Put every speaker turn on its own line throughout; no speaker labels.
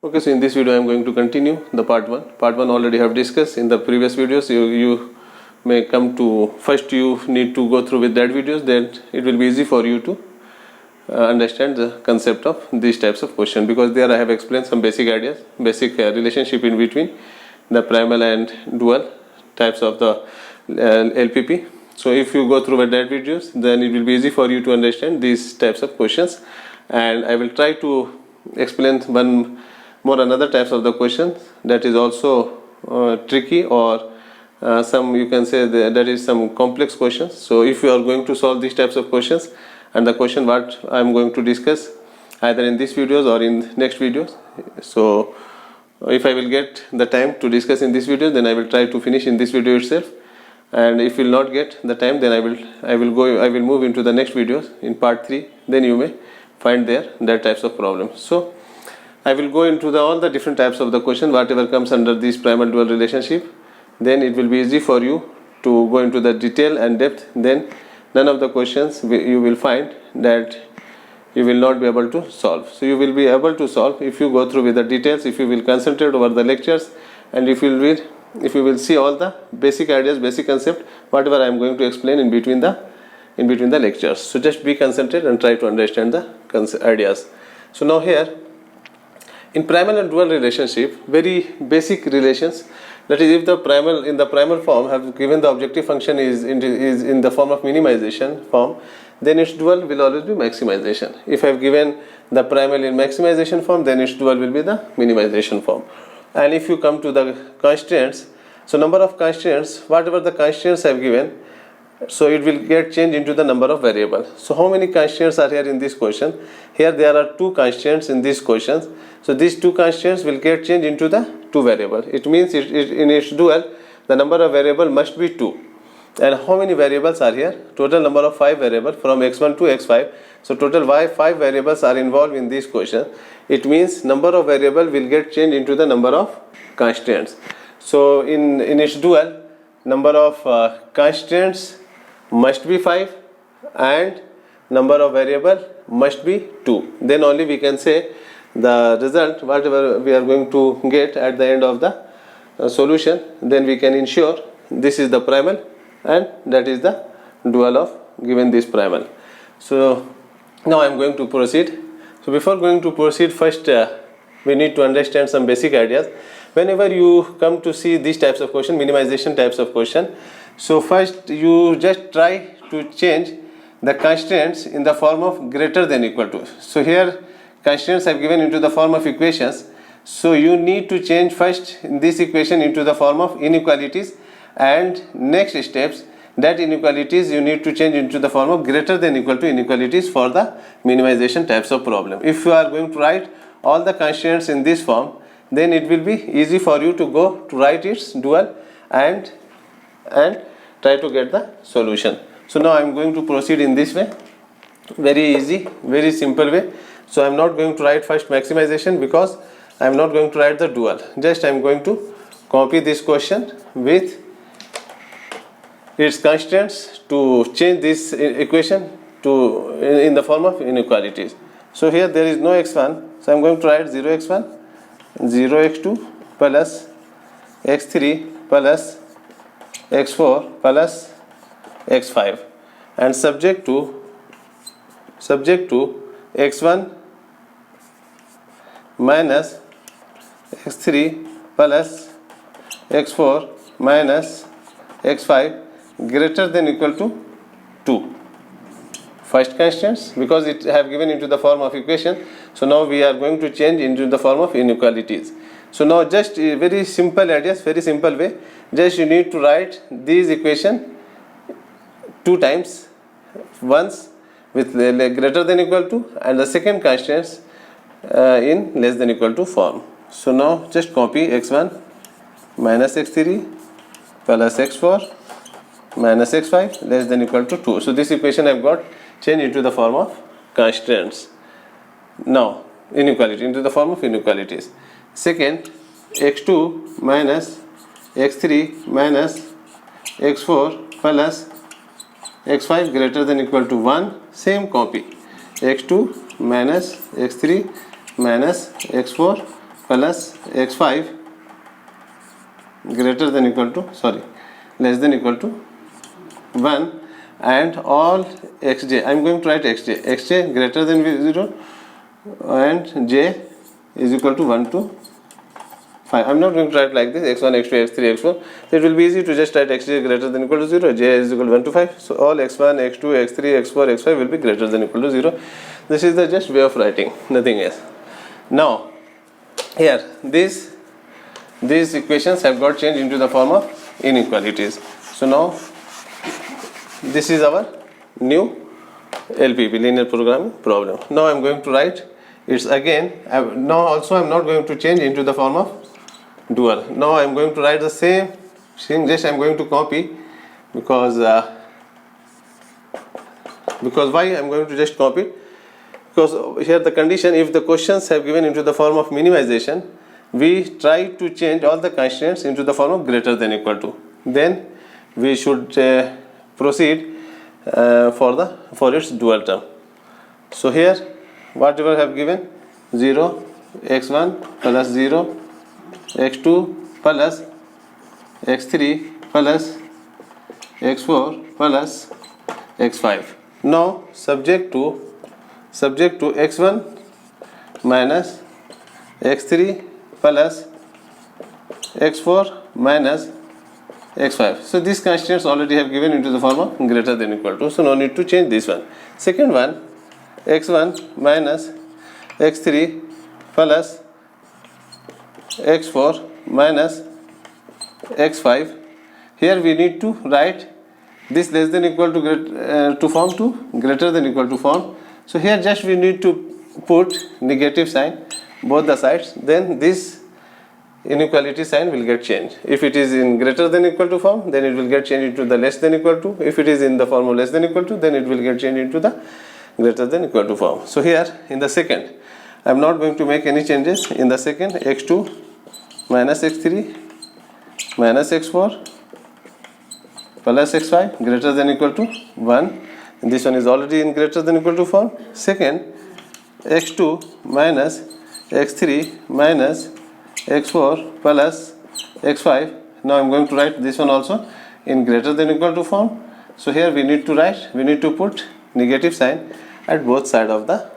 Okay, so in this video I am going to continue the part 1. Part 1 already have discussed in the previous videos. You may come to, first you need to go through with that videos, then it will be easy for you to understand the concept of these types of question, because there I have explained some basic ideas, basic relationship in between the primal and dual types of the LPP. So if you go through with that videos, then it will be easy for you to understand these types of questions, and I will try to explain another types of the questions that is also tricky, or some you can say that is some complex questions. So if you are going to solve these types of questions, and the question what I am going to discuss either in these videos or in next videos, so if I will get the time to discuss in this video, then I will try to finish in this video itself, and if you will not get the time, then I will move into the next videos in part 3. Then you may find that types of problems. So I will go into all the different types of the question, whatever comes under this primal dual relationship. Then it will be easy for you to go into the detail and depth. Then none of the questions you will find that you will not be able to solve. So you will be able to solve if you go through with the details, if you will concentrate over the lectures, and if you will see all the basic ideas, basic concept, whatever I am going to explain in between the lectures. So just be concentrated and try to understand the ideas. So now here, in primal and dual relationship, very basic relations, that is, if the primal form have given the objective function is in the form of minimization form, then its dual will always be maximization. If I have given the primal in maximization form, then its dual will be the minimization form. And if you come to the constraints, so number of constraints, whatever the constraints I have given, so it will get changed into the number of variables. So how many constraints are here in this question? Here there are 2 constraints in this question. So these 2 constraints will get changed into the 2 variables. It means in its dual, the number of variables must be 2. And how many variables are here? Total number of 5 variables from x1 to x5. So total 5 variables are involved in this question. It means number of variables will get changed into the number of constraints. So in its dual, number of constraints must be 5 and number of variable must be 2. Then only we can say the result, whatever we are going to get at the end of the solution, then we can ensure this is the primal and that is the dual of given this primal. So now I am going to proceed. So before going to proceed, first we need to understand some basic ideas. Whenever you come to see these types of question, minimization types of question, so first you just try to change the constraints in the form of greater than equal to. So here constraints are given into the form of equations. So you need to change first this equation into the form of inequalities, and next steps, that inequalities you need to change into the form of greater than equal to inequalities for the minimization types of problem. If you are going to write all the constraints in this form, then it will be easy for you to go to write its dual and try to get the solution. So now I am going to proceed in this way, very easy, very simple way. So I am not going to write first maximization, because I am not going to write the dual. Just I am going to copy this question with its constraints to change this equation to in the form of inequalities. So here there is no x1, so I am going to write 0x1, 0x2 plus x3 plus x4 plus x5, and subject to x1 minus x3 plus x4 minus x5 greater than equal to 2. First constraints, because it have given into the form of equation, so now we are going to change into the form of inequalities. So now just very simple ideas, very simple way, just you need to write these equation 2 times, once with greater than equal to and the second constraints in less than equal to form. So now just copy x1 minus x3 plus x4 minus x5 less than equal to 2. So this equation I have got changed into the form of constraints. Now inequality into the form of inequalities. Second, x2 minus x3 minus x4 plus x5 greater than equal to 1, same copy, x2 minus x3 minus x4 plus x5 greater than equal to, sorry, less than equal to 1, and all xj, I am going to write xj greater than 0 and j is equal to 1 to 5. I am not going to write like this x1, x2, x3, x4. So it will be easy to just write xj greater than equal to 0, j is equal to 1 to 5. So all x1, x2, x3, x4, x5 will be greater than equal to 0. This is the just way of writing, nothing else. Now here these equations have got changed into the form of inequalities. So now this is our new LPP, linear programming problem. Now I am going to write it's again, now also I am not going to change into the form of dual. Now I am going to write the same thing, just I am going to copy, because why I am going to just copy, because here the condition, if the questions have given into the form of minimization, we try to change all the constraints into the form of greater than equal to, then we should proceed for its dual term. So here whatever have given 0 x1 plus 0 x2 plus x3 plus x4 plus x5. Now subject to x1 minus x3 plus x4 minus x5. So these constraints already have given into the form of greater than equal to, so no need to change this one. Second one, x1 minus x3 plus x4 minus x5. Here we need to write this less than equal to form to greater than equal to form. So here just we need to put negative sign both the sides, then this inequality sign will get changed. If it is in greater than equal to form, then it will get changed into the less than equal to. If it is in the form of less than equal to, then it will get changed into the greater than equal to form. So here in the second, I am not going to make any changes. In the second, x2 minus x3 minus x4 plus x5 greater than equal to 1. And this one is already in greater than equal to form. Second, x2 minus x3 minus x4 plus x5. Now I am going to write this one also in greater than equal to form. So here we need to put negative sign at both sides of the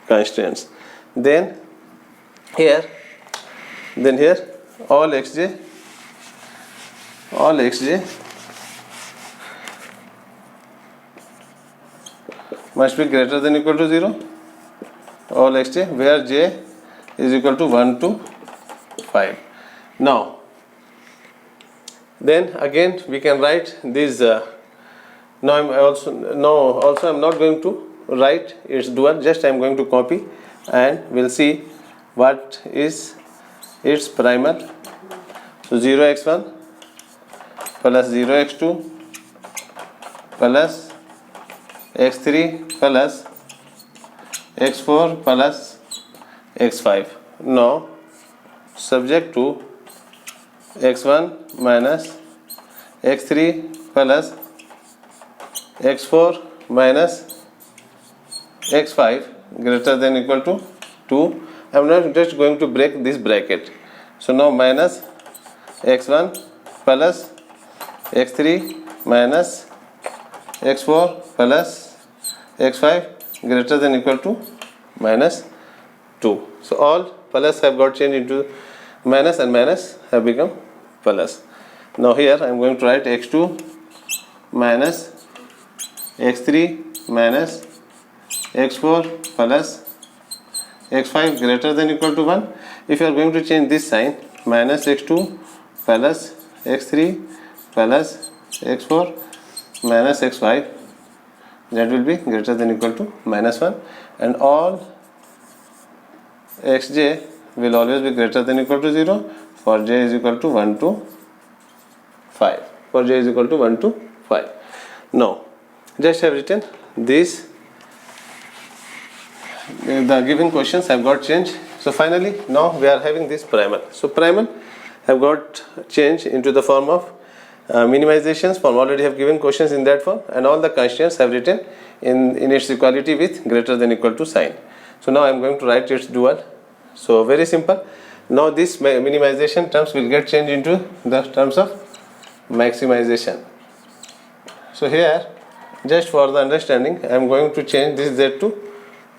constraints. Then here all xj must be greater than equal to 0. All xj where j is equal to 1 to 5. Now then again we can write this. Now I am also not going to write its dual, just I am going to copy and we'll see what is its primal. So 0x1 plus 0x2 plus x3 plus x4 plus x5. Now subject to x1 minus x3 plus x4 minus x5 greater than equal to 2. I am not just going to break this bracket. So now minus x1 plus x3 minus x4 plus x5 greater than equal to minus 2. So all plus have got changed into minus and minus have become plus. Now here I am going to write x2 minus x3 minus x4 plus x5 greater than equal to 1. If you are going to change this sign, minus x2 plus x3 plus x4 minus x5, that will be greater than equal to minus 1, and all xj will always be greater than equal to 0 for j is equal to 1 to 5. For j is equal to 1 to 5. Now just have written this. The given questions have got changed. So finally now we are having this primal. So primal have got changed into the form of minimizations form. Already have given questions in that form, and all the constraints have written in its equality with greater than equal to sign. So now I am going to write its dual. So very simple. Now this minimization terms will get changed into the terms of maximization. So here, just for the understanding, I am going to change this z to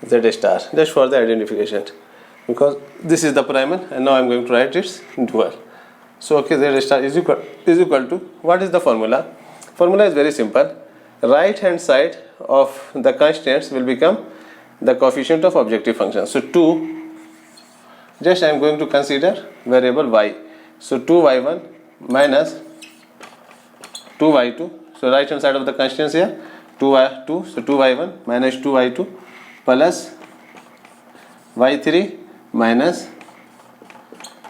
z star, just for the identification, because this is the primal and now I am going to write its dual. So okay, z star is equal to, what is the formula? Formula is very simple. Right hand side of the constants will become the coefficient of objective function. So 2, just I am going to consider variable y. So 2y1 minus 2y2. So right hand side of the constants here 2y2. So 2y1 minus 2y2 plus y3 minus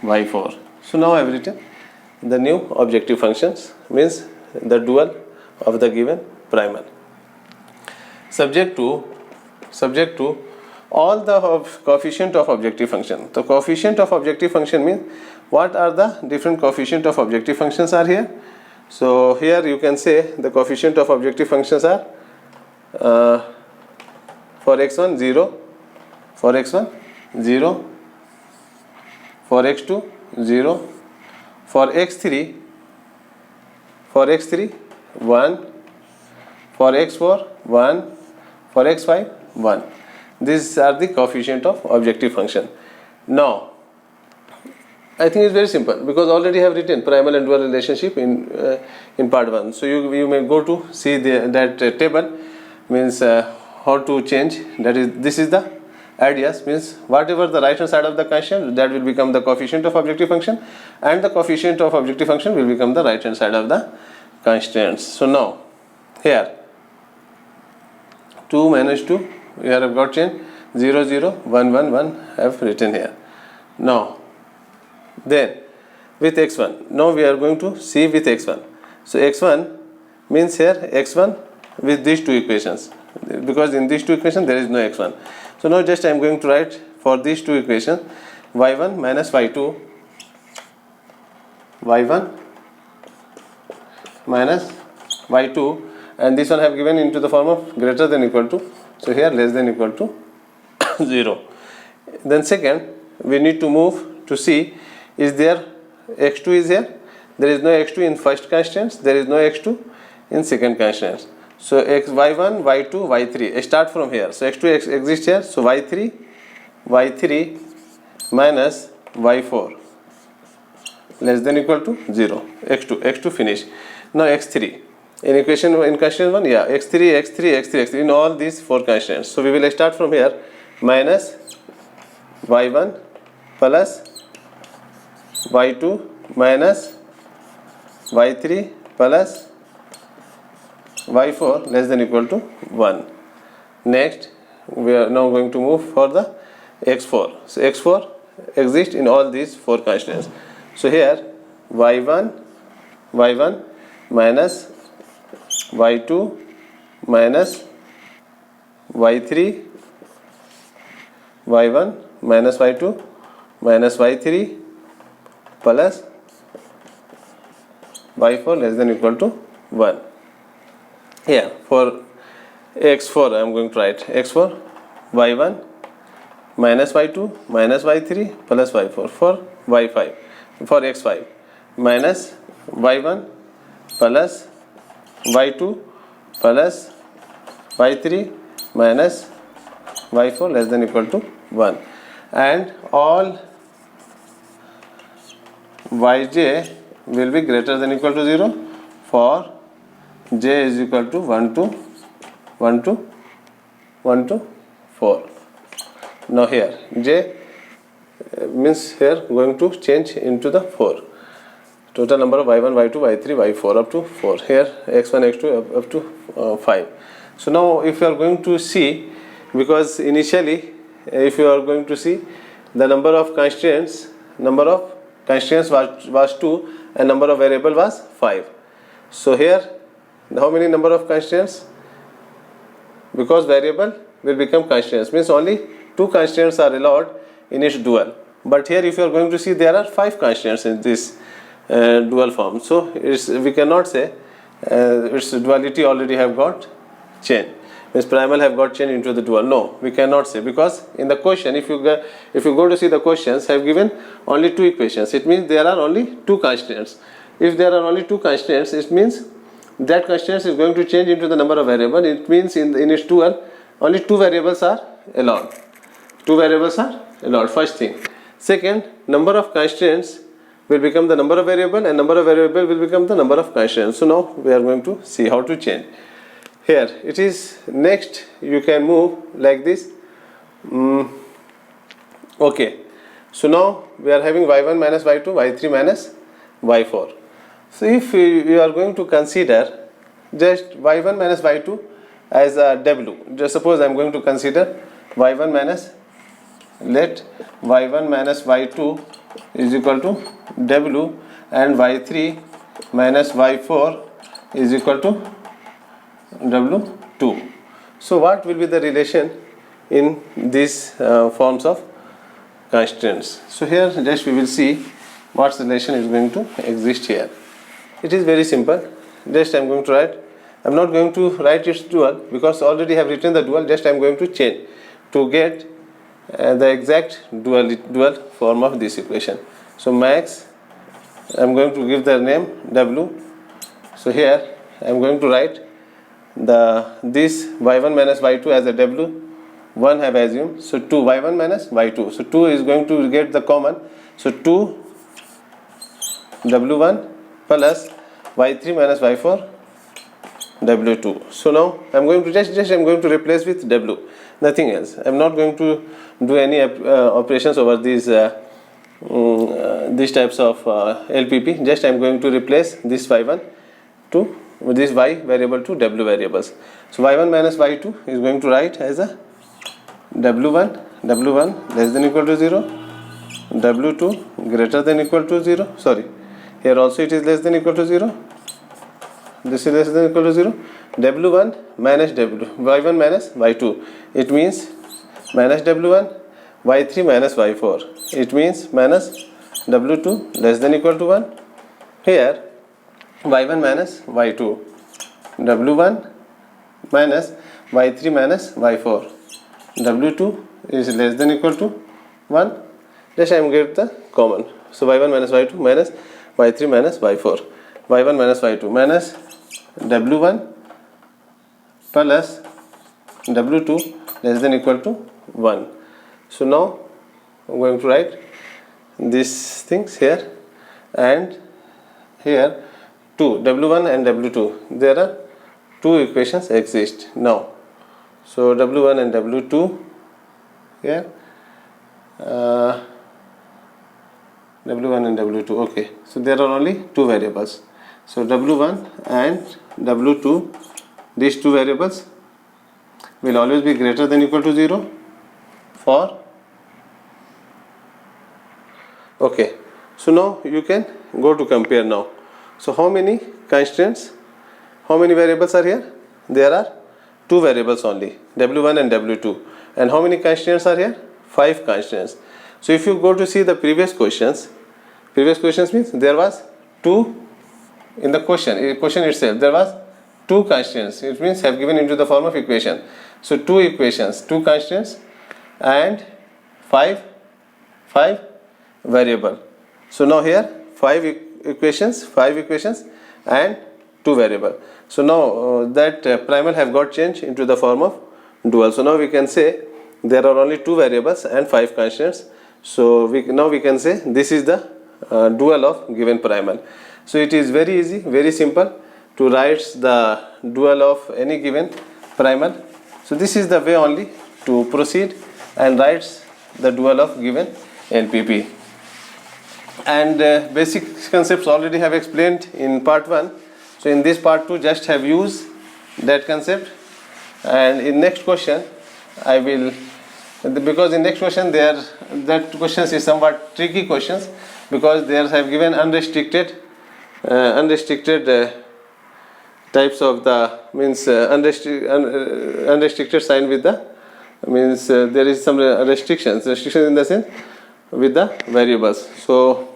y4. So now I have written the new objective functions, means the dual of the given primal, subject to all the coefficient of objective function. The coefficient of objective function means what are the different coefficient of objective functions are here. So here you can say the coefficient of objective functions are for x1 0, for x1 0, for x2 0, for x3 1, for x4 1, for x5 1. These are the coefficient of objective function. Now I think it's very simple, because already have written primal and dual relationship in part 1. So you may go to see that table, means how to change, that is, this is the ideas, means whatever the right hand side of the constant, that will become the coefficient of objective function, and the coefficient of objective function will become the right hand side of the constants. So now here 2 minus 2, here I have got change 0 0 1 1 1 I have written here. Now then with x1, now we are going to see with x1. So x1 means here x1 with these two equations, because in these two equations there is no x1. So now just I am going to write for these two equations y1 minus y2, y1 minus y2, and this one I have given into the form of greater than equal to. So here less than equal to 0. Then second, we need to move to see, is there x2 is here? There is no x2 in first constants, there is no x2 in second constants. So y1, y2, y3, start from here. So x2 exists here, so y3 minus y4 less than equal to 0. x2 finish. Now x3 in equation in constant 1, yeah, x3 in all these four constants. So we will start from here, minus y1 plus y2 minus y3 plus y4 less than equal to 1. Next we are now going to move for the x4. So x4 exists in all these four constants. So here y1 minus y2 minus y3, y1 minus y2 minus y3 plus y4 less than equal to 1. Here for x4 I am going to write x4 y1 minus y2 minus y3 plus y4. For y5, for x5 minus y1 plus y2 plus y3 minus y4 less than equal to 1, and all yj will be greater than equal to 0 for j is equal to 1 to 4. Now here j means here going to change into the 4. Total number of y1, y2, y3, y4 up to 4. Here x1, x2 up to 5. So now if you are going to see, because initially if you are going to see the number of constants was 2 and number of variable was 5. So here how many number of constants? Because variable will become constants, means only 2 constants are allowed in its dual. But here if you are going to see, there are 5 constants in this dual form. So we cannot say its duality already have got changed. means primal have got changed into the dual. No, we cannot say, because in the question, if you go to see the questions, have given only two equations. It means there are only two constants. If there are only two constants, it means that constants is going to change into the number of variables. It means in its dual only two variables are allowed. Two variables are allowed. First thing. Second, number of constants will become the number of variable, and number of variable will become the number of constants. So now we are going to see how to change. Here it is. Next you can move like this. Okay, so now we are having y1 minus y2, y3 minus y4. So if you are going to consider just y1 minus y2 as a w, just suppose I am going to consider y1 minus, let y1 minus y2 is equal to w, and y3 minus y4 is equal to w2. So what will be the relation in these forms of constants? So here just we will see what relation is going to exist here. It is very simple. Just I am going to write. I am not going to write its dual because already have written the dual. Just I am going to change to get the exact dual form of this equation. So max, I am going to give the name w. So here I am going to write this y1 minus y2 as a w. 1 have assumed, so 2 y1 minus y2. So 2 is going to get the common. So 2 w1 plus y3 minus y4 w2. So now I am going to just I am going to replace with w, nothing else. I am not going to do any operations over these types of LPP. Just I am going to replace this y1 to this y variable to w variables. So y1 minus y2 is going to write as a w1 less than equal to 0, w2 greater than equal to 0. Sorry, here also it is less than equal to 0. This is less than equal to 0. w1 minus y1 minus y2. It means minus w1, y3 minus y4. It means minus w2 less than equal to 1. Here y1 minus y2, w1 minus y3 minus y4, w2 is less than equal to 1. Just I am get the common. So y1 minus y2 minus y3 minus y4, y1 minus y2 minus w1 plus w2 less than equal to 1. So now I am going to write these things here, and here 2 w1 and w2, there are two equations exist now. So w1 and w2 here, w1 and w2. Okay, so there are only two variables. So w1 and w2, these two variables will always be greater than equal to 0 for. Okay, so now you can go to compare now. So how many constants, how many variables are here? There are two variables only, w1 and w2. And how many constants are here? 5 constants. So if you go to see the previous questions means there was 2 in the question itself, there was 2 constants. It means have given into the form of equation. So 2 equations, 2 constants and 5 variable. So now here 5 equations and 2 variable. So now that primal have got changed into the form of dual. So now we can say there are only 2 variables and 5 constants. So now we can say this is the dual of given primal. So it is very easy, very simple to write the dual of any given primal. So this is the way only to proceed and write the dual of given LPP. And basic concepts already have explained in part 1. So in this part 2 just have used that concept, and in next question I will, because in next question that questions is somewhat tricky questions, because they have given unrestricted types of the means unrestricted sign with the means there is some restrictions in the sense with the variables. So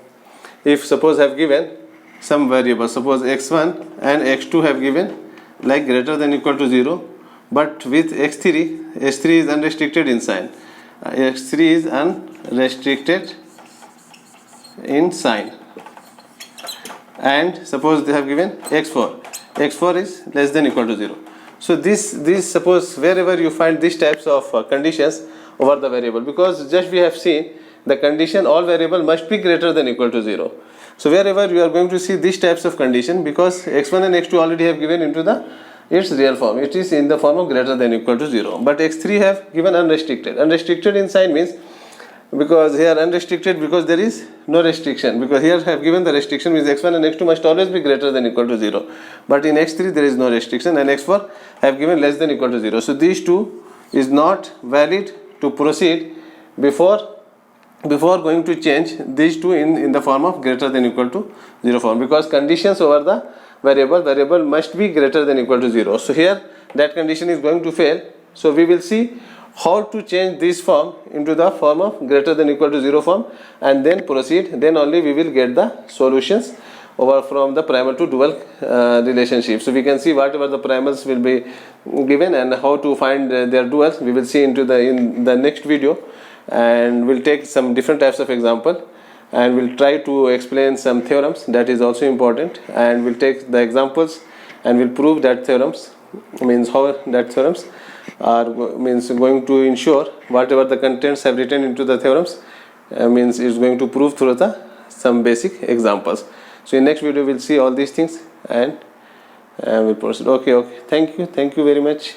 if suppose have given some variables, suppose x1 and x2 have given like greater than equal to 0, but with x3, x3 is unrestricted in sign. X3 is unrestricted in sign, and suppose they have given x4 is less than equal to 0. So this suppose wherever you find these types of conditions over the variable, because just we have seen the condition all variable must be greater than equal to 0. So wherever you are going to see these types of condition, because x1 and x2 already have given into the its real form, it is in the form of greater than equal to 0, but x3 have given unrestricted in sign, means because here unrestricted because there is no restriction, because here have given the restriction, means x1 and x2 must always be greater than equal to 0, but in x3 there is no restriction, and x4 have given less than equal to 0. So these two is not valid to proceed before going to change these two in the form of greater than equal to 0 form, because conditions over the variable must be greater than equal to 0. So here that condition is going to fail. So we will see how to change this form into the form of greater than equal to 0 form, and then proceed. Then only we will get the solutions over from the primal to dual relationship. So we can see whatever the primals will be given and how to find their duals. We will see in the next video, and we'll take some different types of example, and we'll try to explain some theorems, that is also important, and we'll take the examples and we'll prove that theorems, means how that theorems are going to ensure whatever the contents have written into the theorems, means is going to prove through some basic examples. So in next video we'll see all these things, and we'll proceed. Okay, thank you very much.